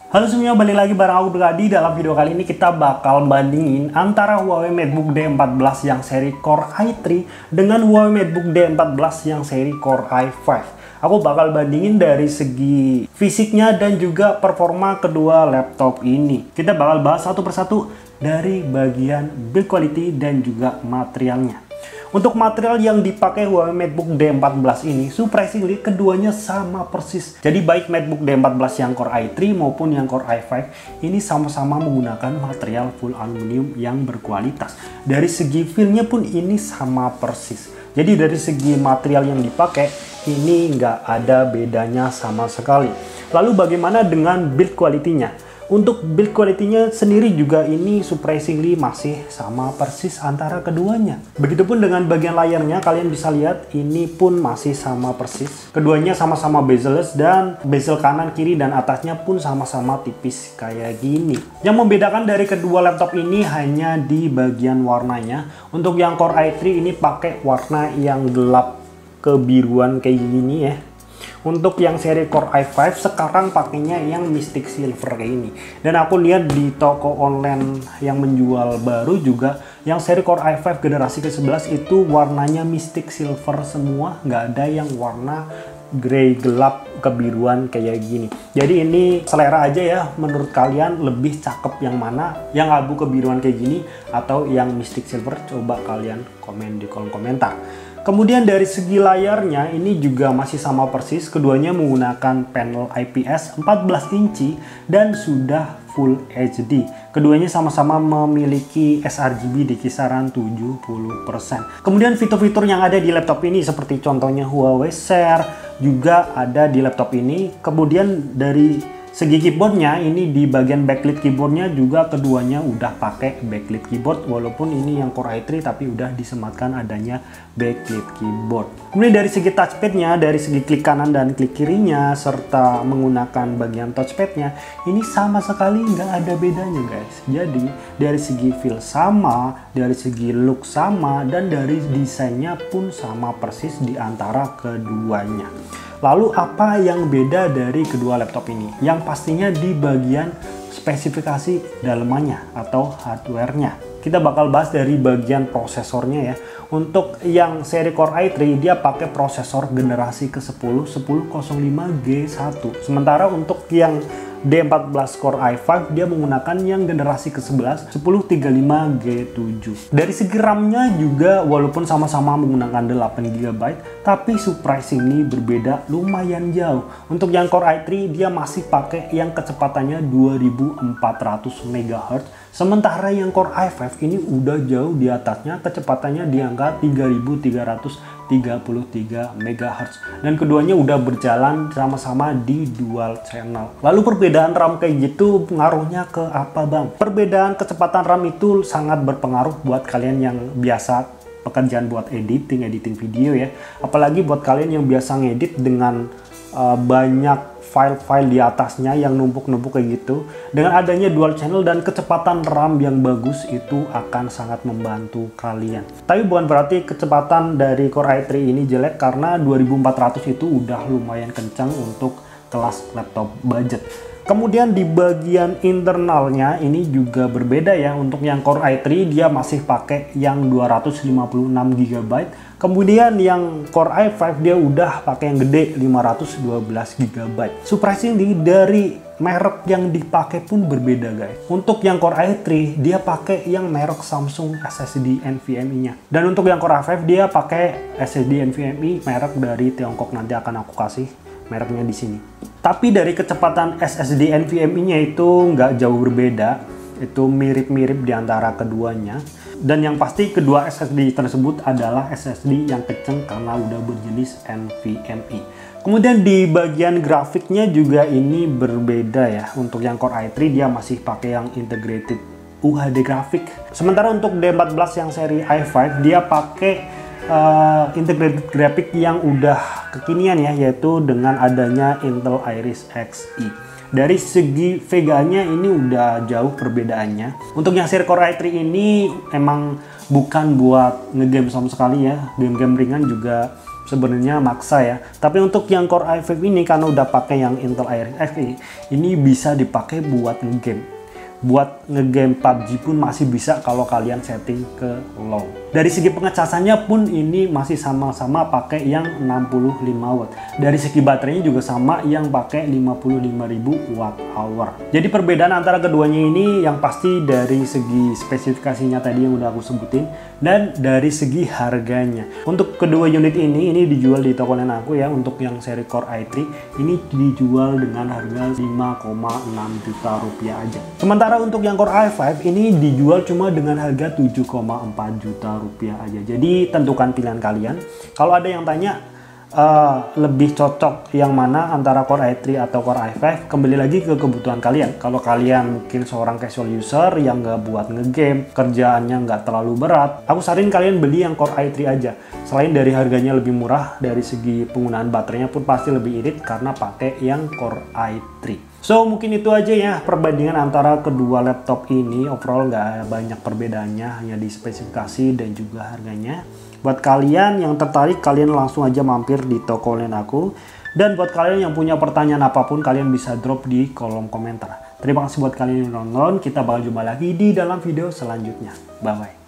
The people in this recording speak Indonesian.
Halo semuanya, balik lagi bareng aku Brady. Dalam video kali ini kita bakal bandingin antara Huawei MateBook D14 yang seri Core i3 dengan Huawei MateBook D14 yang seri Core i5. Aku bakal bandingin dari segi fisiknya dan juga performa kedua laptop ini. Kita bakal bahas satu persatu dari bagian build quality dan juga materialnya. Untuk material yang dipakai Huawei MateBook D14 ini, surprisingly keduanya sama persis. Jadi baik MateBook D14 yang Core i3 maupun yang Core i5 ini sama-sama menggunakan material full aluminium yang berkualitas. Dari segi feel-nya pun ini sama persis. Jadi dari segi material yang dipakai ini nggak ada bedanya sama sekali. Lalu bagaimana dengan build quality-nya? Untuk build quality-nya sendiri juga ini surprisingly masih sama persis antara keduanya. Begitupun dengan bagian layarnya, kalian bisa lihat ini pun masih sama persis. Keduanya sama-sama bezel-less dan bezel kanan, kiri, dan atasnya pun sama-sama tipis kayak gini. Yang membedakan dari kedua laptop ini hanya di bagian warnanya. Untuk yang Core i3 ini pakai warna yang gelap kebiruan kayak gini ya. Untuk yang seri Core i5 sekarang pakainya yang Mystic Silver kayak ini. Dan aku lihat di toko online yang menjual baru juga yang seri Core i5 generasi ke-11 itu warnanya Mystic Silver semua, nggak ada yang warna grey gelap kebiruan kayak gini. Jadi ini selera aja ya, menurut kalian lebih cakep yang mana, yang abu kebiruan kayak gini atau yang Mystic Silver? Coba kalian komen di kolom komentar. Kemudian dari segi layarnya ini juga masih sama persis, keduanya menggunakan panel IPS 14 inci dan sudah Full HD. Keduanya sama-sama memiliki sRGB di kisaran 70%. Kemudian fitur-fitur yang ada di laptop ini seperti contohnya Huawei Share juga ada di laptop ini. Kemudian dari segi keyboardnya ini di bagian backlit keyboardnya juga keduanya udah pakai backlit keyboard, walaupun ini yang Core i3 tapi udah disematkan adanya backlit keyboard. Kemudian dari segi touchpadnya, dari segi klik kanan dan klik kirinya serta menggunakan bagian touchpadnya ini sama sekali nggak ada bedanya guys. Jadi dari segi feel sama, dari segi look sama, dan dari desainnya pun sama persis di antara keduanya. Lalu apa yang beda dari kedua laptop ini? Yang pastinya di bagian spesifikasi dalamannya atau hardware-nya. Kita bakal bahas dari bagian prosesornya ya. Untuk yang seri Core i3 dia pakai prosesor generasi ke-10 1005G1. Sementara untuk yang D14 Core i5 dia menggunakan yang generasi ke-11 1035G7. Dari segi RAM-nya juga walaupun sama-sama menggunakan 8GB tapi surprisingly berbeda lumayan jauh. Untuk yang Core i3 dia masih pakai yang kecepatannya 2400 MHz, sementara yang Core i5 ini udah jauh di atasnya, kecepatannya di angka 3333 MHz, dan keduanya udah berjalan sama-sama di dual channel. Lalu perbedaan RAM kayak gitu pengaruhnya ke apa bang? Perbedaan kecepatan RAM itu sangat berpengaruh buat kalian yang biasa pekerjaan buat editing video ya, apalagi buat kalian yang biasa ngedit dengan banyak file-file di atasnya yang numpuk-numpuk kayak gitu. Dengan adanya dual channel dan kecepatan RAM yang bagus itu akan sangat membantu kalian. Tapi bukan berarti kecepatan dari Core i3 ini jelek, karena 2400 itu udah lumayan kencang untuk kelas laptop budget. Kemudian di bagian internalnya ini juga berbeda ya. Untuk yang Core i3 dia masih pakai yang 256GB. Kemudian yang Core i5 dia udah pakai yang gede 512GB. Surprisingly dari merek yang dipakai pun berbeda guys. Untuk yang Core i3 dia pakai yang merek Samsung SSD NVMe-nya. Dan untuk yang Core i5 dia pakai SSD NVMe merek dari Tiongkok. Nanti akan aku kasih mereknya di sini. Tapi dari kecepatan SSD NVMe-nya itu nggak jauh berbeda. Itu mirip-mirip di antara keduanya. Dan yang pasti kedua SSD tersebut adalah SSD yang kenceng karena udah berjenis NVMe. Kemudian di bagian grafiknya juga ini berbeda ya. Untuk yang Core i3 dia masih pakai yang integrated UHD grafik. Sementara untuk D14 yang seri i5 dia pakai integrated graphic yang udah kekinian ya, yaitu dengan adanya Intel Iris Xe. Dari segi Vega-nya ini udah jauh perbedaannya. Untuk yang seri Core i3 ini emang bukan buat ngegame sama sekali ya. Game-game ringan juga sebenarnya maksa ya. Tapi untuk yang Core i5 ini karena udah pakai yang Intel Iris Xe, ini bisa dipakai buat ngegame. Buat ngegame PUBG pun masih bisa kalau kalian setting ke low. Dari segi pengecasannya pun ini masih sama-sama pakai yang 65 watt. Dari segi baterainya juga sama yang pakai 55.000 watt hour. Jadi perbedaan antara keduanya ini yang pasti dari segi spesifikasinya tadi yang udah aku sebutin dan dari segi harganya. Untuk kedua unit ini dijual di toko lain aku ya. Untuk yang seri Core i3 ini dijual dengan harga 5,6 juta rupiah aja. Sementara untuk yang Core i5 ini dijual cuma dengan harga 7,4 juta rupiah aja. Jadi tentukan pilihan kalian. Kalau ada yang tanya lebih cocok yang mana antara Core i3 atau Core i5, kembali lagi ke kebutuhan kalian. Kalau kalian mungkin seorang casual user yang nggak buat ngegame, kerjaannya nggak terlalu berat, aku saranin kalian beli yang Core i3 aja. Selain dari harganya lebih murah, dari segi penggunaan baterainya pun pasti lebih irit karena pakai yang Core i3. So mungkin itu aja ya perbandingan antara kedua laptop ini. Overall nggak banyak perbedaannya, hanya di spesifikasi dan juga harganya. Buat kalian yang tertarik, kalian langsung aja mampir di toko online aku. Dan buat kalian yang punya pertanyaan apapun, kalian bisa drop di kolom komentar. Terima kasih buat kalian yang nonton. Kita bakal jumpa lagi di dalam video selanjutnya. Bye bye.